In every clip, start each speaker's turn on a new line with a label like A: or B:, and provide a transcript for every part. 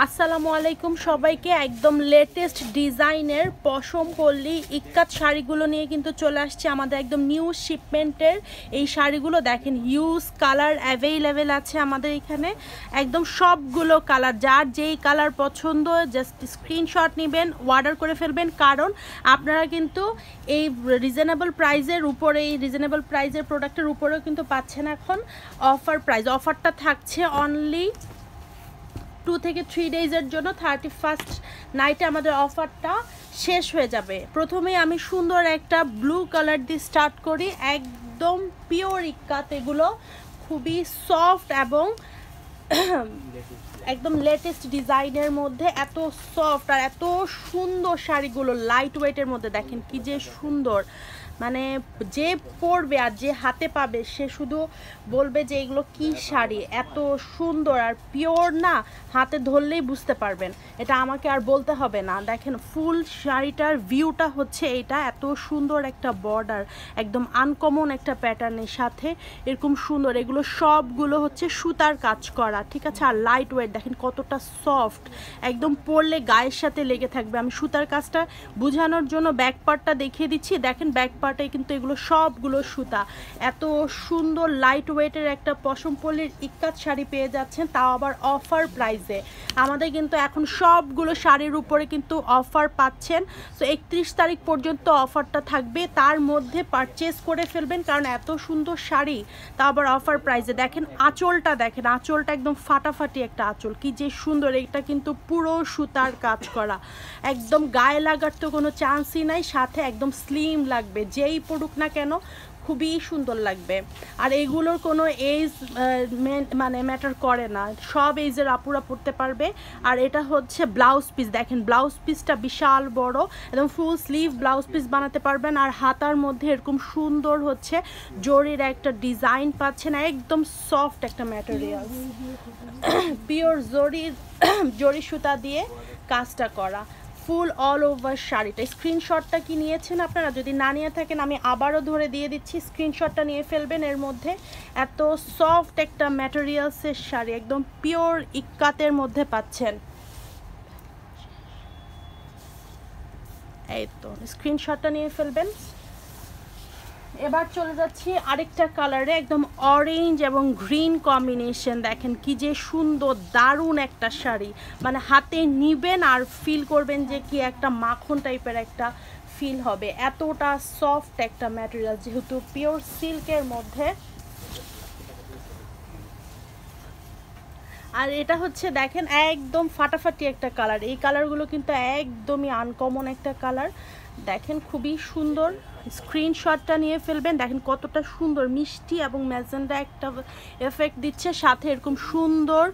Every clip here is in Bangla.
A: আসসালামু আলাইকুম সবাইকে। একদম লেটেস্ট ডিজাইনের পশম পল্লী ইক্কাত শাড়িগুলো নিয়ে কিন্তু চলে আসছে আমাদের একদম নিউ শিপমেন্টের। এই শাড়িগুলো দেখেন হিউজ কালার অ্যাভেলেবেল আছে আমাদের এখানে, একদম সবগুলো কালার, যার যেই কালার পছন্দ জাস্ট স্ক্রিনশট নেবেন, অর্ডার করে ফেলবেন। কারণ আপনারা কিন্তু এই রিজনেবল প্রাইজের উপরে, এই রিজনেবল প্রাইজের প্রোডাক্টের উপরেও কিন্তু পাচ্ছেন এখন অফার প্রাইস। অফারটা থাকছে অনলি 2 থেকে 3 ডেজের জন্য। 31st নাইটে আমাদের অফারটা শেষ হয়ে যাবে। প্রথমেই আমি সুন্দর একটা ব্লু কালার দিয়ে স্টার্ট করি, একদম পিওর ইক্কাত, এগুলো খুবই সফট এবং একদম লেটেস্ট ডিজাইনের মধ্যে এত সফট আর এত সুন্দর শাড়িগুলো, লাইট ওয়েটের মধ্যে দেখেন কি যে সুন্দর। মানে যে পরবে আর যে হাতে পাবে সে শুধু বলবে যে এগুলো কি শাড়ি, এত সুন্দর আর পিওর না, হাতে ধরলেই বুঝতে পারবেন, এটা আমাকে আর বলতে হবে না। দেখেন ফুল শাড়িটার ভিউটা হচ্ছে এইটা, এত সুন্দর একটা বর্ডার, একদম আনকমন একটা প্যাটার্নের সাথে এরকম সুন্দর। এগুলো সবগুলো হচ্ছে সুতার কাজ করা, ঠিক আছে। আর লাইট ওয়েট দেখেন কতটা সফট, একদম পরলে গায়ের সাথে লেগে থাকবে। আমি সুতার কাজটা বোঝানোর জন্য ব্যাক পার্টটা দেখিয়ে দিচ্ছি। দেখেন ব্যাক পার্টে কিন্তু এগুলো সবগুলো সুতা। এত সুন্দর লাইট ওয়েটের একটা পশম পল্লীর ইক্কাত শাড়ি পেয়ে যাচ্ছেন, তাও আবার অফার প্রাইসে। আমাদের কিন্তু এখন সবগুলো শাড়ির উপরে কিন্তু অফার পাচ্ছেন। তো 31 তারিখ পর্যন্ত অফারটা থাকবে, তার মধ্যে পারচেস করে ফেলবেন, কারণ এত সুন্দর শাড়ি তাও আবার অফার প্রাইসে। দেখেন আঁচলটা, দেখেন আঁচলটা একদম ফাটাফাটি একটা আঁচল, কি যে সুন্দর। এটা কিন্তু পুরো সুতার কাজ করা, একদম গায়ে লাগার তো কোনো চান্সই নাই, সাথে একদম স্লিম লাগবে, যেই পড়ুক না কেন খুবই সুন্দর লাগবে। আর এগুলোর কোনো এজ মানে ম্যাটার করে না, সব এজের আপুরা পরতে পারবে। আর এটা হচ্ছে ব্লাউজ পিস, দেখেন ব্লাউজ পিসটা বিশাল বড়, একদম ফুল স্লিভ ব্লাউজ পিস বানাতে পারবেন। আর হাতার মধ্যে এরকম সুন্দর হচ্ছে জরির একটা ডিজাইন পাচ্ছেন, একদম সফট একটা ম্যাটেরিয়াল, পিওর জরি সুতা দিয়ে কাজটা করা, ফুল অল ওভার শাড়িটা। স্ক্রিনশটটা কি নিয়েছেন আপনারা? যদি না নিয়ে থাকেন আমি আবারও ধরে দিয়ে দিচ্ছি, স্ক্রিনশটটা নিয়ে ফেলবেন। এর মধ্যে এত সফট একটা ম্যাটেরিয়ালসের শাড়ি, একদম পিওর ইক্কাতের মধ্যে পাচ্ছেন। এই তো স্ক্রিনশটটা নিয়ে ফেলবেন। এবার চলে যাচ্ছি আরেকটা কালারে, একদম অরেঞ্জ এবং গ্রিন কম্বিনেশন। দেখেন কি যে সুন্দর, দারুণ একটা শাড়ি, মানে হাতে নিবেন আর ফিল করবেন যে কি একটা মাখন টাইপের একটা ফিল হবে। এতটা সফট একটা ম্যাটেরিয়াল, যেহেতু পিওর সিল্কের মধ্যে। আর এটা হচ্ছে দেখেন একদম ফাটাফাটি একটা কালার। এই কালারগুলো কিন্তু একদমই আনকমন একটা কালার, দেখেন খুবই সুন্দর। স্ক্রিনশটটা নিয়ে ফেলবেন। দেখেন কতটা সুন্দর মিষ্টি এবং ম্যাজেন্ডা একটা এফেক্ট দিচ্ছে, সাথে এরকম সুন্দর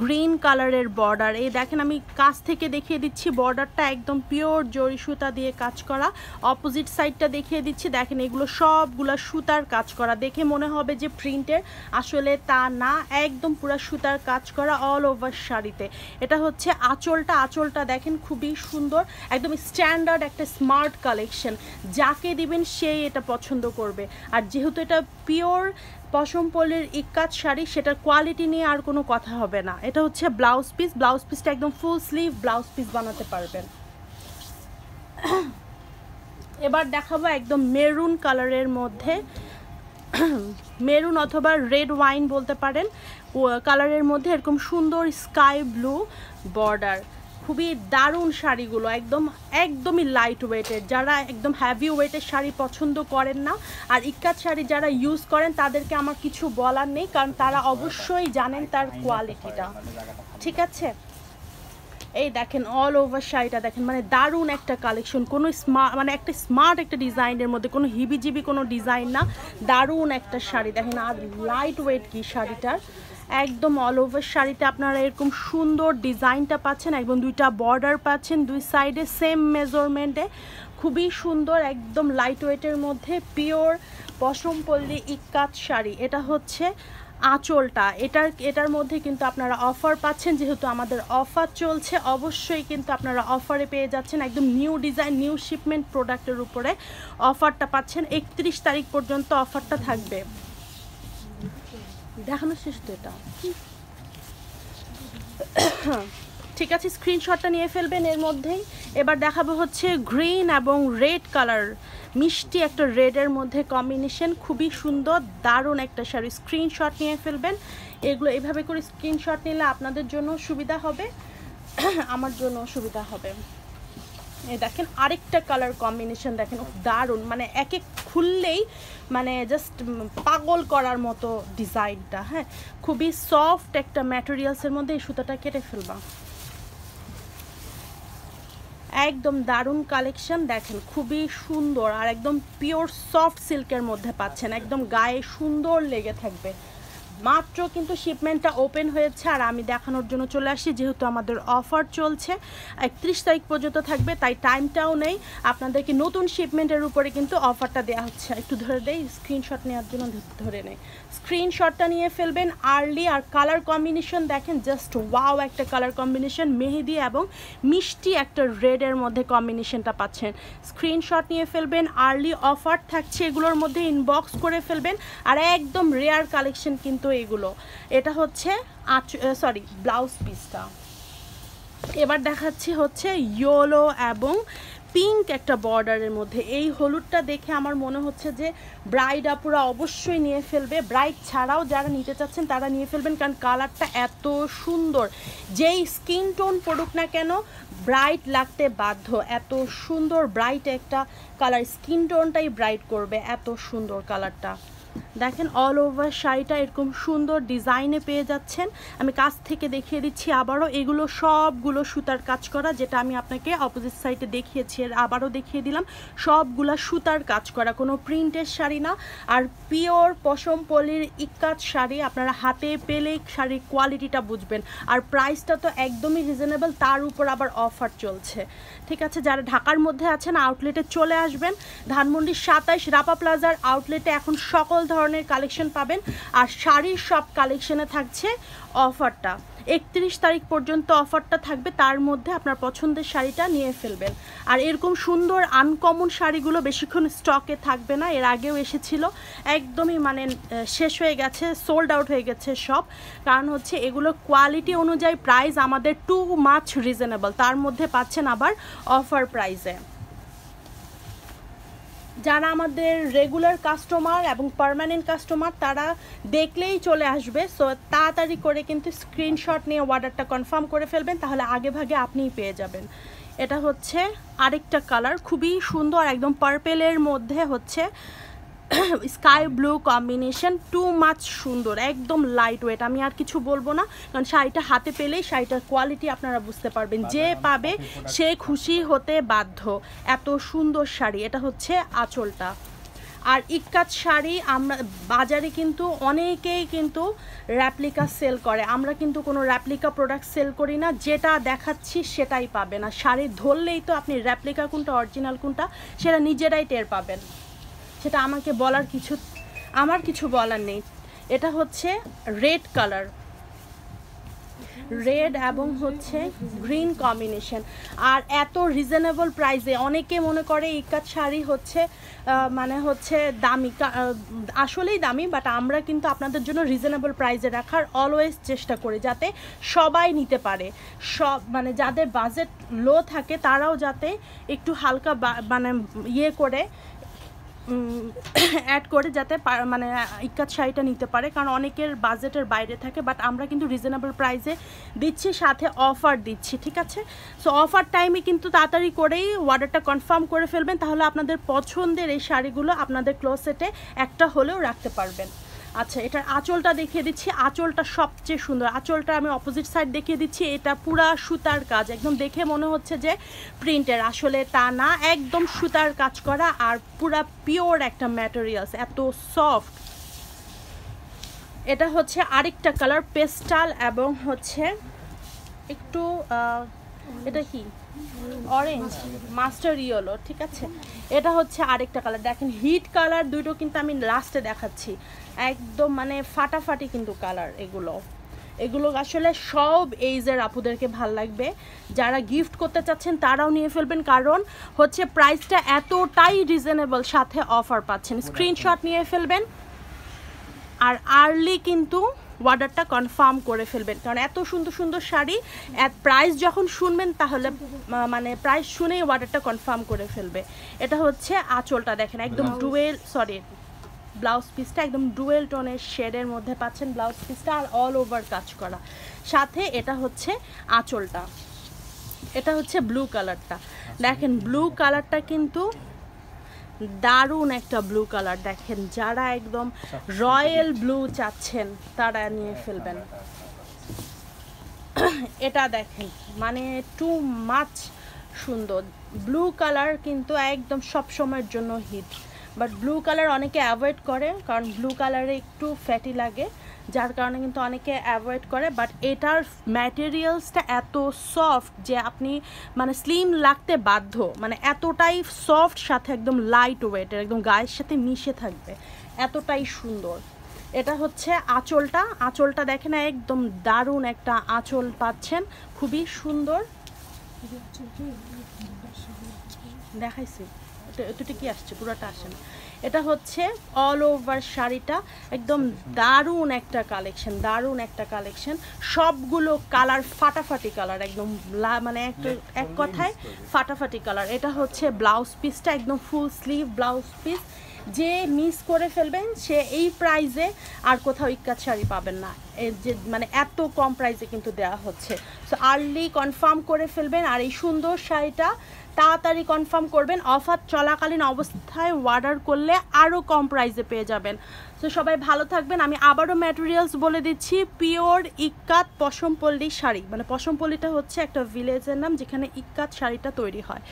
A: গ্রিন কালারের বর্ডার। এই দেখেন আমি কাছ থেকে দেখিয়ে দিচ্ছি, বর্ডারটা একদম পিওর জরি সুতা দিয়ে কাজ করা। অপোজিট সাইডটা দেখিয়ে দিচ্ছি, দেখেন এগুলো সবগুলো সুতার কাজ করা। দেখে মনে হবে যে প্রিন্টের, আসলে তা না, একদম পুরো সুতার কাজ করা অল ওভার শাড়িতে। এটা হচ্ছে আঁচলটা, আঁচলটা দেখেন খুবই সুন্দর, একদম স্ট্যান্ডার্ড একটা স্মার্ট কালেকশন, যাকে দিবেন সেই এটা পছন্দ করবে। আর যেহেতু এটা পিওর পশম পল্লীর ইক্কাত শাড়ি, সেটার কোয়ালিটি নিয়ে আর কোনো কথা হবে না। এটা হচ্ছে ব্লাউজ পিস, ব্লাউজ পিসটা একদম ফুল স্লিভ ব্লাউজ পিস বানাতে পারবেন। এবার দেখাবো একদম মেরুন কালারের মধ্যে, মেরুন অথবা রেড ওয়াইন বলতে পারেন, কালারের মধ্যে এরকম সুন্দর স্কাই ব্লু বর্ডার। খুবই দারুণ শাড়িগুলো, একদমই লাইট ওয়েটের। যারা একদম হ্যাভি ওয়েটের শাড়ি পছন্দ করেন না আর ইক্কাত শাড়ি যারা ইউজ করেন, তাদেরকে আমার কিছু বলার নেই, কারণ তারা অবশ্যই জানেন তার কোয়ালিটিটা, ঠিক আছে। এই দেখেন অল ওভার শাড়িটা দেখেন, মানে দারুণ একটা কালেকশন, কোনো মানে একটা স্মার্ট একটা ডিজাইনের মধ্যে, কোনো হিবিজিবি কোনো ডিজাইন না, দারুণ একটা শাড়ি দেখেন। আর লাইট ওয়েট কি শাড়িটার, একদম অল ওভার শাড়িতে আপনারা এরকম সুন্দর ডিজাইনটা পাচ্ছেন, একদম দুইটা বর্ডার পাচ্ছেন দুই সাইডে সেম মেজারমেন্টে, খুবই সুন্দর, একদম লাইট ওয়েটের মধ্যে পিওর পশম পল্লী ইক্কাত শাড়ি। এটা হচ্ছে আঁচলটা, এটার মধ্যে কিন্তু আপনারা অফার পাচ্ছেন, যেহেতু আমাদের অফার চলছে অবশ্যই কিন্তু আপনারা অফারে পেয়ে যাচ্ছেন। একদম নিউ ডিজাইন নিউ শিপমেন্ট প্রোডাক্টের উপরে অফারটা পাচ্ছেন, 31 তারিখ পর্যন্ত অফারটা থাকবে। দেখানো শেষ তো এটা, ঠিক আছে, স্ক্রিনশটটা নিয়ে ফেলবেন এর মধ্যেই। এবার দেখাবো হচ্ছে গ্রিন এবং রেড কালার, মিষ্টি একটা রেডের মধ্যে কম্বিনেশন, খুবই সুন্দর দারুণ একটা শাড়ি। স্ক্রিনশট নিয়ে ফেলবেন। এগুলো এভাবে করে স্ক্রিনশট নিলে আপনাদের জন্য সুবিধা হবে, আমার জন্য সুবিধা হবে। এই দেখেন আরেকটা কালার কম্বিনেশন দেখেন, দারুণ, মানে এক এক খুললেই মানে জাস্ট পাগল করার মতো ডিজাইনটা। হ্যাঁ, খুবই সফট একটা ম্যাটেরিয়ালসের মধ্যে এই সুতাটা কেটে ফেলবা। একদম দারুণ কালেকশন দেখেন, খুবই সুন্দর আর একদম পিওর সফট সিল্কের মধ্যে পাচ্ছেন, একদম গায়ে সুন্দর লেগে থাকবে। মাত্র কিন্তু শিপমেন্টটা ওপেন হয়েছে আর আমি দেখানোর জন্য চলে আসি, যেহেতু আমাদের অফার চলছে 31 তারিখ পর্যন্ত থাকবে, তাই টাইমটাও নেই। আপনাদেরকে নতুন শিপমেন্টের উপরে কিন্তু অফারটা দেওয়া হচ্ছে। একটু ধরে দেই, স্ক্রিনশট নেওয়ার জন্য ধরে নেই। স্ক্রিনশটটা নিয়ে ফেলবেন আর্লি। আর কালার কম্বিনেশন দেখেন, জাস্ট ওয়াও একটা কালার কম্বিনেশন, মেহেদি এবং মিষ্টি একটা রেডের মধ্যে কম্বিনেশনটা পাচ্ছেন। স্ক্রিনশট নিয়ে ফেলবেন আর্লি, অফার থাকছে এগুলোর মধ্যে, ইনবক্স করে ফেলবেন। আর একদম রেয়ার কালেকশন কিন্তু এগুলো। এটা হচ্ছে সরি ব্লাউজ পিসটা। এবার দেখাচ্ছি হচ্ছে ইয়েলো এবং পিঙ্ক একটা বর্ডারের মধ্যে। এই হলুদটা দেখে আমার মনে হচ্ছে যে ব্রাইড আপুরা অবশ্যই নিয়ে ফেলবে, ব্রাইড ছাড়াও যারা নিতে চাচ্ছেন তারা নিয়ে ফেলবেন, কারণ কালারটা এত সুন্দর। যেই স্কিন টোন পড়ুক না কেন ব্রাইট লাগতে বাধ্য, এত সুন্দর ব্রাইট একটা কালার, স্কিন টোনটাই ব্রাইট করবে, এত সুন্দর কালারটা। দেখেন অল ওভার শাড়িটা এরকম সুন্দর ডিজাইনে পেয়ে যাচ্ছেন। আমি কাছ থেকে দেখিয়ে দিচ্ছি আবারও, এগুলো সবগুলো সুতার কাজ করা, যেটা আমি আপনাকে অপোজিট সাইডে দেখিয়েছি, আবারও দেখিয়ে দিলাম। সবগুলা সুতার কাজ করা, কোনো প্রিন্টের শাড়ি না। আর পিওর পশম পলির ইক্কাত শাড়ি, আপনারা হাতে পেলে শাড়ির কোয়ালিটিটা বুঝবেন। আর প্রাইসটা তো একদমই রিজনেবল, তার উপর আবার অফার চলছে। ঠিক আছে, যারা ঢাকার মধ্যে আছেন আউটলেটে চলে আসবেন। ধানমন্ডি 27 রাপা প্লাজার আউটলেটে এখন সকল ধরনের কালেকশন পাবেন। আর শাড়ির সব কালেকশনে থাকছে অফারটা 31 তারিখ পর্যন্ত অফারটা থাকবে, তার মধ্যে আপনার পছন্দের শাড়িটা নিয়ে ফেলবেন। আর এরকম সুন্দর আনকমন শাড়িগুলো বেশিক্ষণ স্টকে থাকবে না, এর আগেও এসেছিল, একদমই মানে শেষ হয়ে গেছে, সোল্ড আউট হয়ে গেছে সব। কারণ হচ্ছে এগুলো কোয়ালিটি অনুযায়ী প্রাইস আমাদের টু মাচ রিজনেবল, তার মধ্যে পাচ্ছেন আবার অফার প্রাইসে। যারা আমাদের রেগুলার কাস্টমার এবং পার্মানেন্ট কাস্টমার তারা দেখলেই চলে আসবে, সো তাড়াতাড়ি করে কিন্তু স্ক্রিনশট নিয়ে অর্ডারটা কনফার্ম করে ফেলবেন, তাহলে আগে ভাগে আপনিই পেয়ে যাবেন। এটা হচ্ছে আরেকটা কালার, খুবই সুন্দর, একদম পার্পেলের মধ্যে হচ্ছে sky blue combination, too much সুন্দর, একদম লাইট ওয়েট। আমি আর কিছু বলবো না, কারণ শাড়িটা হাতে পেলেই শাড়িটার কোয়ালিটি আপনারা বুঝতে পারবেন, যে পাবে সে খুশি হতে বাধ্য। এত সুন্দর শাড়ি। এটা হচ্ছে আঁচলটা। আর ইক্কাত শাড়ি আমরা বাজারে কিন্তু অনেকেই কিন্তু র্যাপ্লিকা সেল করে, আমরা কিন্তু কোনো র্যাপ্লিকা প্রোডাক্ট সেল করি না, যেটা দেখাচ্ছি সেটাই পাবেন। আর শাড়ি ধরলেই তো আপনি র্যাপ্লিকা কোনটা অরিজিনাল কোনটা সেটা নিজেরাই টের পাবেন, সেটা আমাকে বলার আমার কিছু বলার নেই। এটা হচ্ছে রেড কালার, রেড এবং হচ্ছে গ্রিন কম্বিনেশন। আর এত রিজনেবল প্রাইসে, অনেকে মনে করে ইক্কাত শাড়ি হচ্ছে মানে হচ্ছে দামি, আসলেই দামি, বাট আমরা কিন্তু আপনাদের জন্য রিজনেবল প্রাইসে রাখার অলওয়েজ চেষ্টা করি, যাতে সবাই নিতে পারে। সব মানে যাদের বাজেট লো থাকে তারাও যাতে একটু হালকা মানে ইয়ে করে অ্যাড করে যাতে মানে ইক্কাত শাড়িটা নিতে পারে, কারণ অনেকের বাজেটের বাইরে থাকে, বাট আমরা কিন্তু রিজনেবল প্রাইসে দিচ্ছি, সাথে অফার দিচ্ছি। ঠিক আছে, সো অফার টাইমে কিন্তু তাড়াতাড়ি করেই অর্ডারটা কনফার্ম করে ফেলবেন, তাহলে আপনাদের পছন্দের এই শাড়িগুলো আপনাদের ক্লোজেটে একটা হলেও রাখতে পারবেন। আচ্ছা, এটার আঁচলটা দেখিয়ে দিচ্ছি, আঁচলটা সবচেয়ে সুন্দর। আঁচলটা আমি অপোজিট সাইড দেখিয়ে দিচ্ছি, এটা পুরা সুতার কাজ, একদম দেখে মনে হচ্ছে যে প্রিন্টের, আসলে তা না, একদম সুতার কাজ করা আর পুরা পিওর একটা ম্যাটেরিয়ালস, এত সফট। এটা হচ্ছে আরেকটা কালার, পেস্টাল এবং হচ্ছে একটু এটা কি অরেঞ্জ মাস্টার ইয়েলো। ঠিক আছে, এটা হচ্ছে আরেকটা কালার, দেখেন হিট কালার দুটো কিন্তু আমি লাস্টে দেখাচ্ছি, একদম মানে ফাটাফাটি কিন্তু কালার। এগুলো আসলে সব এইজের আপুদেরকে ভাল লাগবে, যারা গিফট করতে চাচ্ছেন তারাও নিয়ে ফেলবেন, কারণ হচ্ছে প্রাইসটা এতটাই রিজনেবল, সাথে অফার পাচ্ছেন। স্ক্রিনশট নিয়ে ফেলবেন আর আর্লি কিন্তু অর্ডারটা কনফার্ম করে ফেলবেন, কারণ এত সুন্দর সুন্দর শাড়ি প্রাইস যখন শুনবেন তাহলে মানে প্রাইস শুনেই অর্ডারটা কনফার্ম করে ফেলবে। এটা হচ্ছে আঁচলটা দেখেন একদম ব্লাউজ পিসটা একদম ডুয়েল টোনের শেডের মধ্যে পাচ্ছেন ব্লাউজ পিসটা, আর অল ওভার কাজ করা। সাথে এটা হচ্ছে আঁচলটা, এটা হচ্ছে ব্লু কালারটা, দেখেন ব্লু কালারটা কিন্তু দারুণ একটা ব্লু কালার। দেখেন যারা একদম রয়্যাল ব্লু চাচ্ছেন তারা নিয়ে ফেলবেন। এটা দেখেন মানে টু মাচ সুন্দর ব্লু কালার, কিন্তু একদম সব সময়ের জন্য হিট। বাট ব্লু কালার অনেকে অ্যাভয়েড করে, কারণ ব্লু কালারে একটু ফ্যাটি লাগে, যার কারণে কিন্তু অনেকে অ্যাভয়েড করে। বাট এটার ম্যাটেরিয়ালসটা এত সফট যে আপনি মানে স্লিম লাগতে বাধ্য, মানে এতটাই সফট, সাথে একদম লাইট ওয়েটের, একদম গায়ের সাথে মিশে থাকবে, এতটাই সুন্দর। এটা হচ্ছে আঁচলটা, আঁচলটা দেখেন একদম দারুণ একটা আঁচল পাচ্ছেন, খুবই সুন্দর। দেখাইছি এতটা কি আসছে, পুরোটা আসে না। এটা হচ্ছে অল ওভার শাড়িটা একদম দারুণ একটা কালেকশন, দারুণ একটা কালেকশন। সবগুলো কালার ফাটাফাটি কালার, একদম মানে এক কথায় ফাটাফাটি কালার। এটা হচ্ছে ব্লাউজ পিসটা, একদম ফুল স্লিভ ব্লাউজ পিস। যে মিস করে ফেলবেন সে এই প্রাইসে আর কোথাও ইক্কাত শাড়ি পাবেন না, যে মানে এত কম প্রাইসে কিন্তু দেওয়া হচ্ছে। সো আর্লি কনফার্ম করে ফেলবেন, আর এই সুন্দর শাড়িটা তাড়াতাড়ি কনফার্ম করবেন। অফার চলাকালীন অবস্থায় অর্ডার করলে আরও কম প্রাইসে পেয়ে যাবেন। তো সবাই ভালো থাকবেন। আমি আবারও ম্যাটেরিয়ালস বলে দিচ্ছি, পিওর ইক্কাত পশমপল্লী শাড়ি, মানে পশমপল্লীটা হচ্ছে একটা ভিলেজের নাম যেখানে ইক্কাত শাড়িটা তৈরি হয়,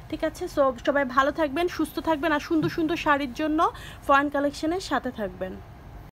A: ঠিক আছে। সো সবাই ভালো থাকবেন, সুস্থ থাকবেন, আর সুন্দর সুন্দর শাড়ির জন্য ফরেন কালেকশনের সাথে থাকবেন।